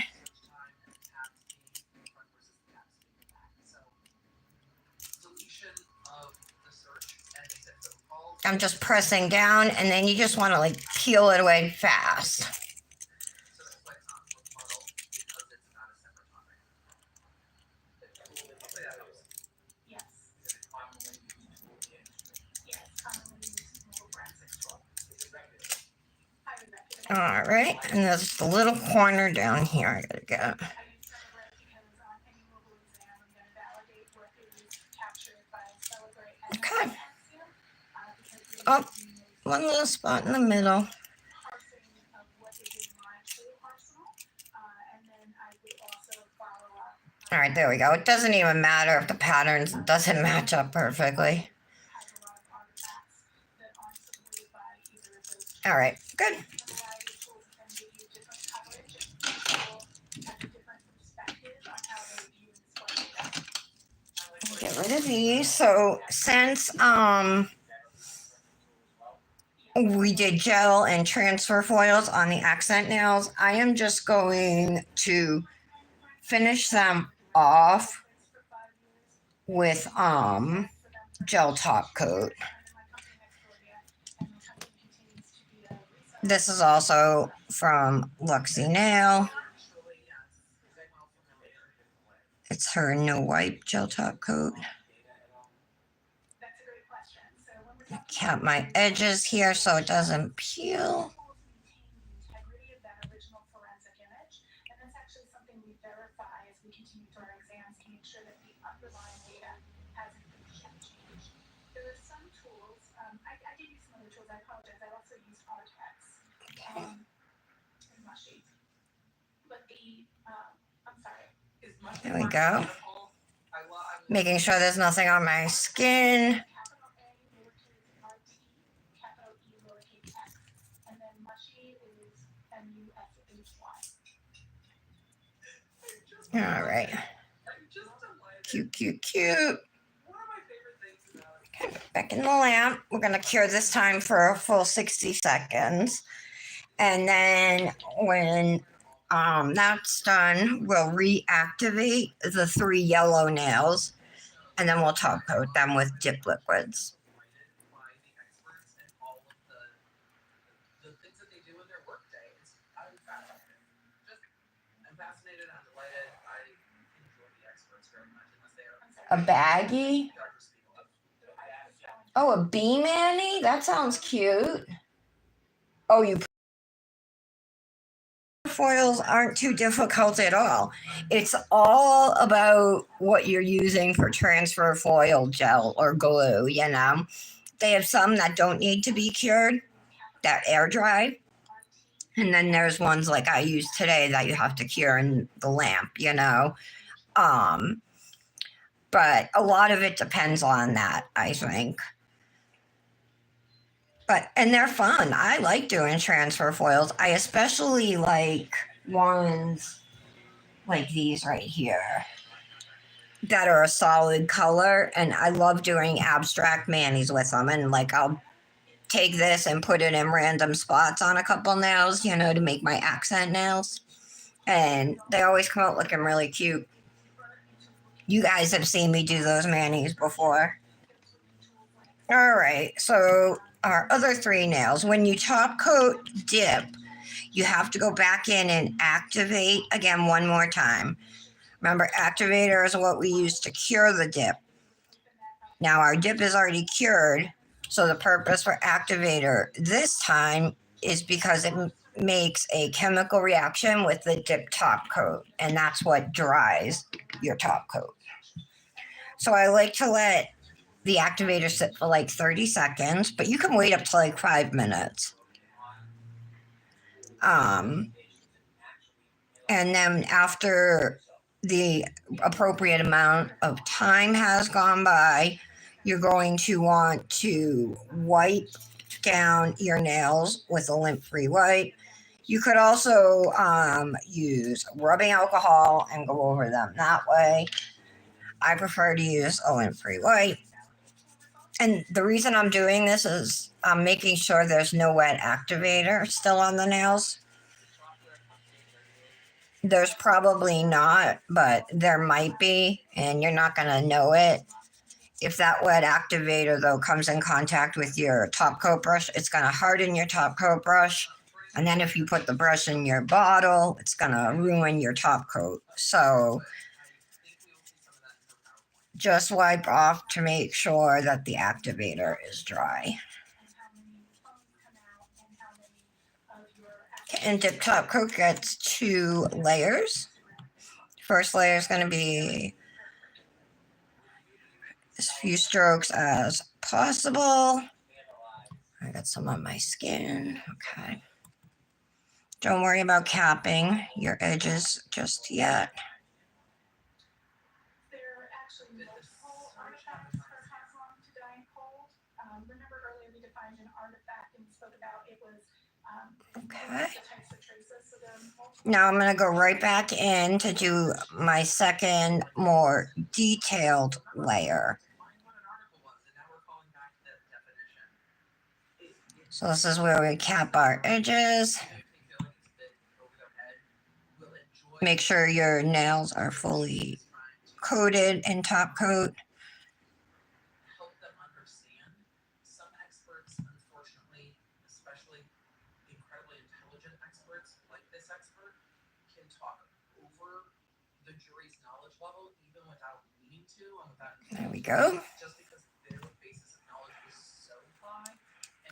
I'm just pressing down, and then you just want to peel it away fast. Yes. Yes, commonly used mobile forensics tool. Highly recommended. All right, and there's the little corner down here. I gotta get. I use Celebrate because on any mobile exam, I'm going to validate what is captured by Celebrate as Okay. an axiom, because Oh, they use one little spot in the middle. parsing of what is in my tool arsenal, and then I would also follow up. All right, there we go. It doesn't even matter if the patterns doesn't match up perfectly. Has a lot of artifacts that aren't supported by either of those tools. All right, good. A variety of tools can give you different coverage. Each tool has a different perspective on how they view and display data. Get rid of these. So since we did gel and transfer foils on the accent nails, I am just going to finish them off with gel top coat. This is also from Luxie Nail. Actually, yes, because I'm well familiar. It's her no wipe gel top coat. That's a great question. So when we're talking Cap my edges here so it doesn't peel. tools, maintain the integrity of that original forensic image, and that's actually something we verify as we continue through our exams to make sure that the underlying data hasn't been changed. There are some tools. I did use some other tools. I apologize. I also used Artex and Mushy. But I'm sorry. Is much There we more go. beautiful. I love. Making sure there's nothing on my skin. Capital A, lowercase RT, capital E, lowercase x, and then Mushy is MUSHY. All right. I'm just delighted. Cute, cute, cute. One of my favorite things about Okay, back in the lamp. We're going to cure this time for a full 60 seconds. And then when that's done, we'll reactivate the 3 yellow nails. And then we'll top coat them with dip liquids. by the experts and all of the things that they do in their workday. I'm fascinated. I'm fascinated. I'm delighted. I enjoy the experts very much, unless they are A baggie? Dr. Spiegel. Oh, a bee mani? That sounds cute. Oh, you foils aren't too difficult at all. It's all about what you're using for transfer foil gel or glue, you know. They have some that don't need to be cured, that air dry. And then there's ones like I use today that you have to cure in the lamp, you know. But a lot of it depends on that, I think. And they're fun. I like doing transfer foils. I especially like ones like these right here that are a solid color, and I love doing abstract manis with them. And like I'll take this and put it in random spots on a couple nails, you know, to make my accent nails, and they always come out looking really cute. You guys have seen me do those manis before. All right, so our other 3 nails, when you top coat dip, you have to go back in and activate again one more time. Remember, activator is what we use to cure the dip. Now our dip is already cured, so the purpose for activator this time is because it makes a chemical reaction with the dip top coat, and that's what dries your top coat. So I like to let the activator sit for like 30 seconds, but you can wait up to like 5 minutes. And then after the appropriate amount of time has gone by, you're going to want to wipe down your nails with a lint-free wipe. You could also use rubbing alcohol and go over them that way. I prefer to use a lint-free wipe. And the reason I'm doing this is I'm making sure there's no wet activator still on the nails. There's probably not, but there might be, and you're not going to know it. If that wet activator, though, comes in contact with your top coat brush, it's going to harden your top coat brush. And then if you put the brush in your bottle, it's going to ruin your top coat. So just wipe off to make sure that the activator is dry. And Dip Top Coat gets 2 layers. First layer is going to be as few strokes as possible. I got some on my skin. Okay. Don't worry about capping your edges just yet. There are actually multiple artifacts for pass along to dying cold. Remember earlier we defined an artifact and spoke about it was Okay. the types of traces. So there are multiple. Now I'm going to go right back in to do my second, more detailed layer. So this is where we cap our edges. Make sure your nails are fully coated in top coat. Help them understand. Some experts, unfortunately, especially incredibly intelligent experts like this expert, can talk over the jury's knowledge level even without meaning to and without There we go. just because their basis of knowledge is so high.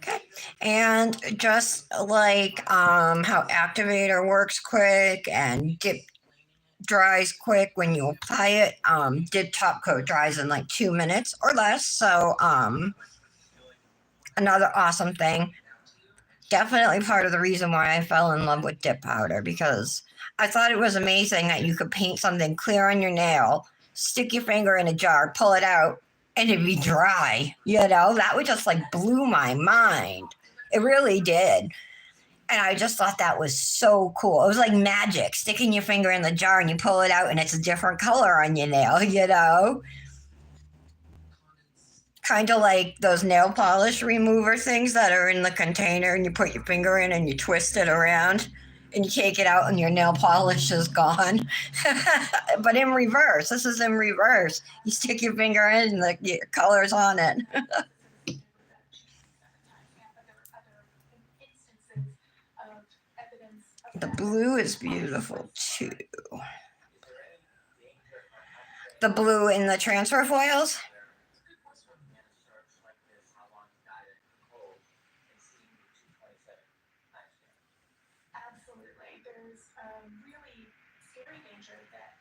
Okay. And just like how activator works quick and dip dries quick when you apply it, dip top coat dries in like 2 minutes or less. So another awesome thing. Definitely part of the reason why I fell in love with dip powder, because I thought it was amazing that you could paint something clear on your nail, stick your finger in a jar, pull it out, and it'd be dry. You know, that would just like blew my mind. It really did. And I just thought that was so cool. It was like magic, sticking your finger in the jar and you pull it out and it's a different color on your nail, you know? Kind of like those nail polish remover things that are in the container and you put your finger in and you twist it around and you take it out and your nail polish is gone. But in reverse, this is in reverse. You stick your finger in and the color's on it. The blue is beautiful too. The blue in the transfer foils. Absolutely. There's really scary danger that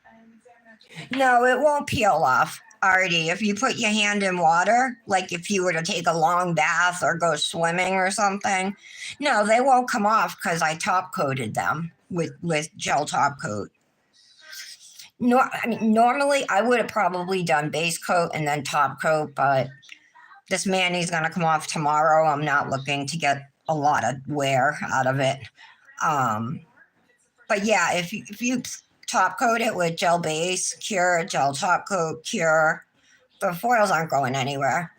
an examiner. No, it won't peel off, Artie. If you put your hand in water, like if you were to take a long bath or go swimming or something, no, they won't come off because I top coated them with gel top coat. No, I mean normally I would have probably done base coat and then top coat, but this Manny's gonna come off tomorrow. I'm not looking to get a lot of wear out of it. But yeah, if you top coat it with gel base, cure, gel top coat, cure, the foils aren't going anywhere.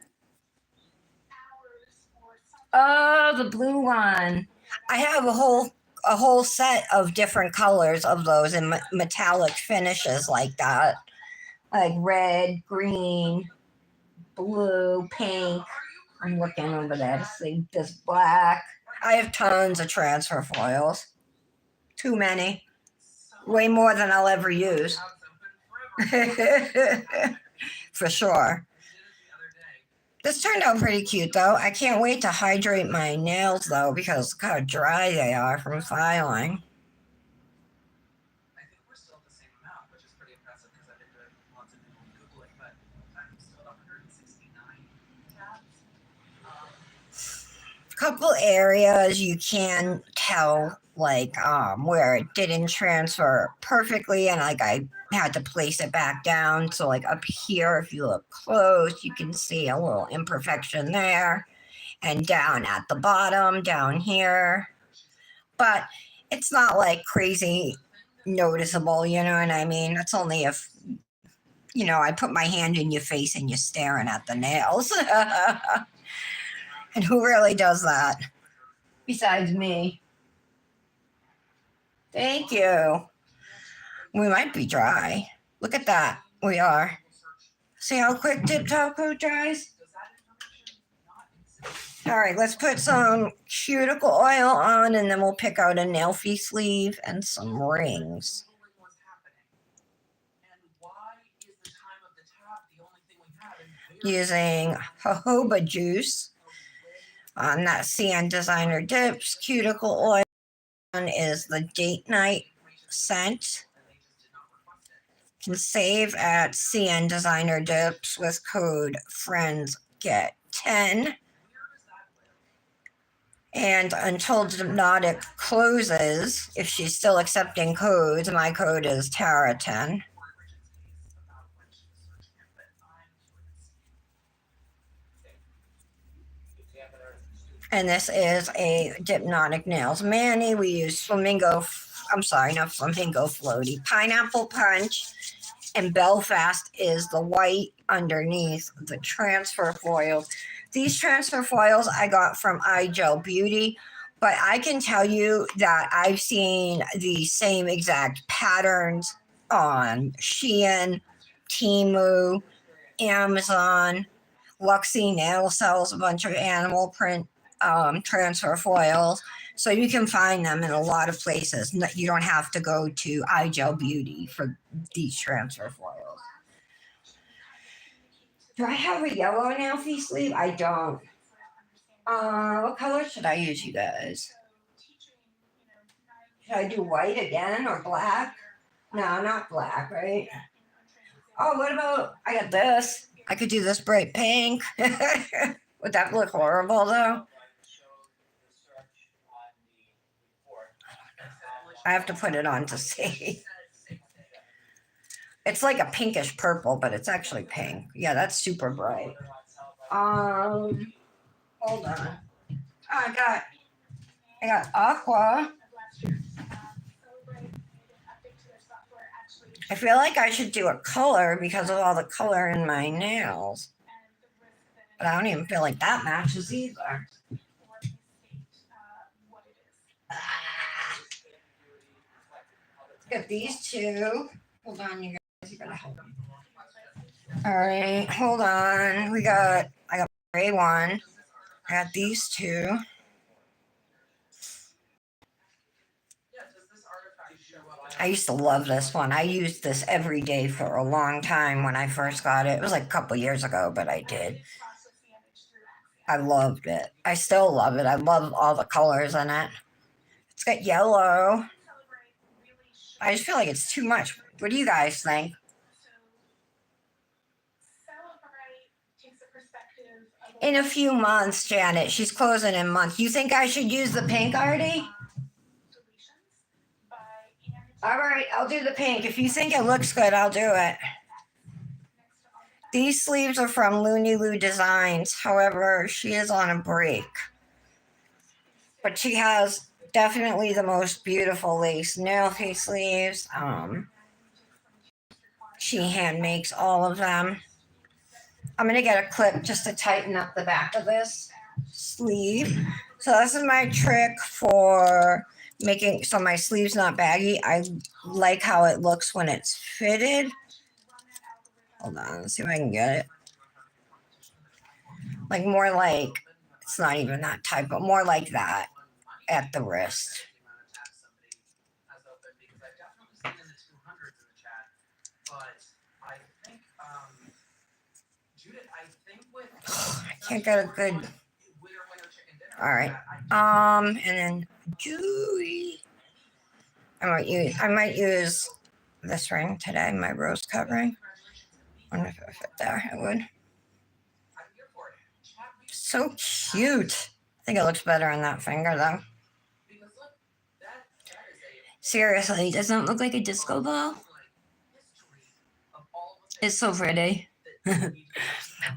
Oh, the blue one. I have a whole set of different colors of those in metallic finishes like that. Like red, green, blue, pink. I'm looking over there to see this black. I have tons of transfer foils. Too many. Way more than I'll ever use. For sure. This turned out pretty cute though. I can't wait to hydrate my nails though because look how dry they are from filing. I think we're still at the same amount, which is pretty impressive because I've been doing lots of Googling, but I'm still at 169 tabs. Couple areas you can tell like where it didn't transfer perfectly and like I had to place it back down. So like up here, if you look close, you can see a little imperfection there, and down at the bottom down here. But it's not like crazy noticeable, you know what I mean? It's only if I put my hand in your face and you're staring at the nails. And who really does that besides me? Thank you. We might be dry. Look at that. We are. See how quick dip top coat dries? All right, let's put some cuticle oil on and then we'll pick out a nail-fee sleeve and some rings. Using jojoba juice on that CN Designer Dips cuticle oil. one is the date night scent. Can save at CN Designer Dips with code FRIENDS get 10. And until Dipnotic closes, if she's still accepting codes, my code is Tara10. And this is a Dipnotic Nails Mani. We use Flamingo, not Flamingo Floaty, Pineapple Punch, and Belfast is the white underneath the transfer foils. These transfer foils I got from iGel Beauty, but I can tell you that I've seen the same exact patterns on Shein, Temu, Amazon. Luxie Nail sells a bunch of animal print transfer foils. So you can find them in a lot of places. You don't have to go to iGel Beauty for these transfer foils. Do I have a yellow Alfie sleeve? I don't. What color should I use, you guys? Should I do white again or black? No, not black, right? Oh, what about, I got this. I could do this bright pink. Would that look horrible though? I have to put it on to see. It's like a pinkish purple, but it's actually pink. Yeah, that's super bright. Hold on. Oh, I got aqua. I feel like I should do a color because of all the color in my nails. But I don't even feel like that matches either. Got these two. Hold on, you guys. You gotta help me. All right, hold on. I got gray one. I got these two. I used to love this one. I used this every day for a long time when I first got it. It was like a couple years ago, but I did. I loved it. I still love it. I love all the colors in it. It's got yellow. I just feel like it's too much. What do you guys think? In a few months, Janet. She's closing in months. You think I should use the pink, Artie? All right, I'll do the pink. If you think it looks good, I'll do it. These sleeves are from Looney Lou Designs. However, she is on a break. But she has definitely the most beautiful lace nail face sleeves. She hand makes all of them. I'm going to get a clip just to tighten up the back of this sleeve. So this is my trick for making so my sleeve's not baggy. I like how it looks when it's fitted. Hold on, let's see if I can get it. Like more like, it's not even that type, but more like that at the wrist. I can't get a good. All right. And then jewelry. I might use this ring today, my rose covering. I wonder if it fit there. It would. So cute. I think it looks better on that finger though. Seriously, doesn't it look like a disco ball? It's so pretty.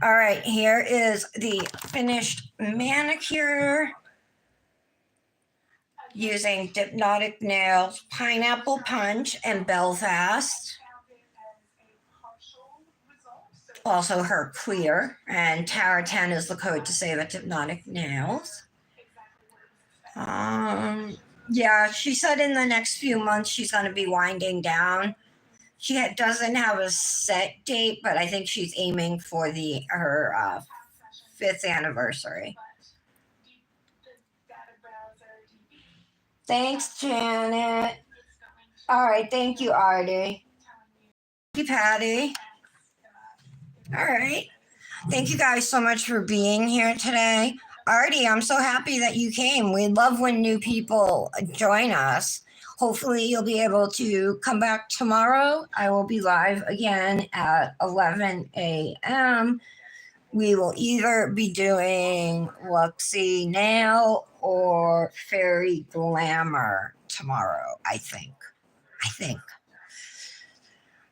All right, here is the finished manicure using Dipnotic Nails, Pineapple Punch, and Belfast. Also her clear, and Tara10 is the code to save at Dipnotic Nails. Yeah, she said in the next few months she's going to be winding down. She doesn't have a set date, but I think she's aiming for her 5th anniversary. Thanks, Janet. All right, thank you, Artie. Thank you, Patty. All right. Thank you guys so much for being here today. Artie, I'm so happy that you came. We love when new people join us. Hopefully, you'll be able to come back tomorrow. I will be live again at 11 a.m. We will either be doing Luxie Nail or Fairy Glamour tomorrow, I think.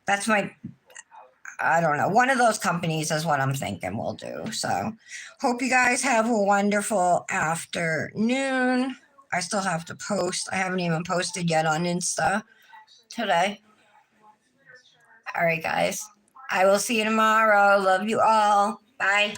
That's I don't know. One of those companies is what I'm thinking we'll do. So, hope you guys have a wonderful afternoon. I still have to post. I haven't even posted yet on Insta today. All right, guys. I will see you tomorrow. Love you all. Bye.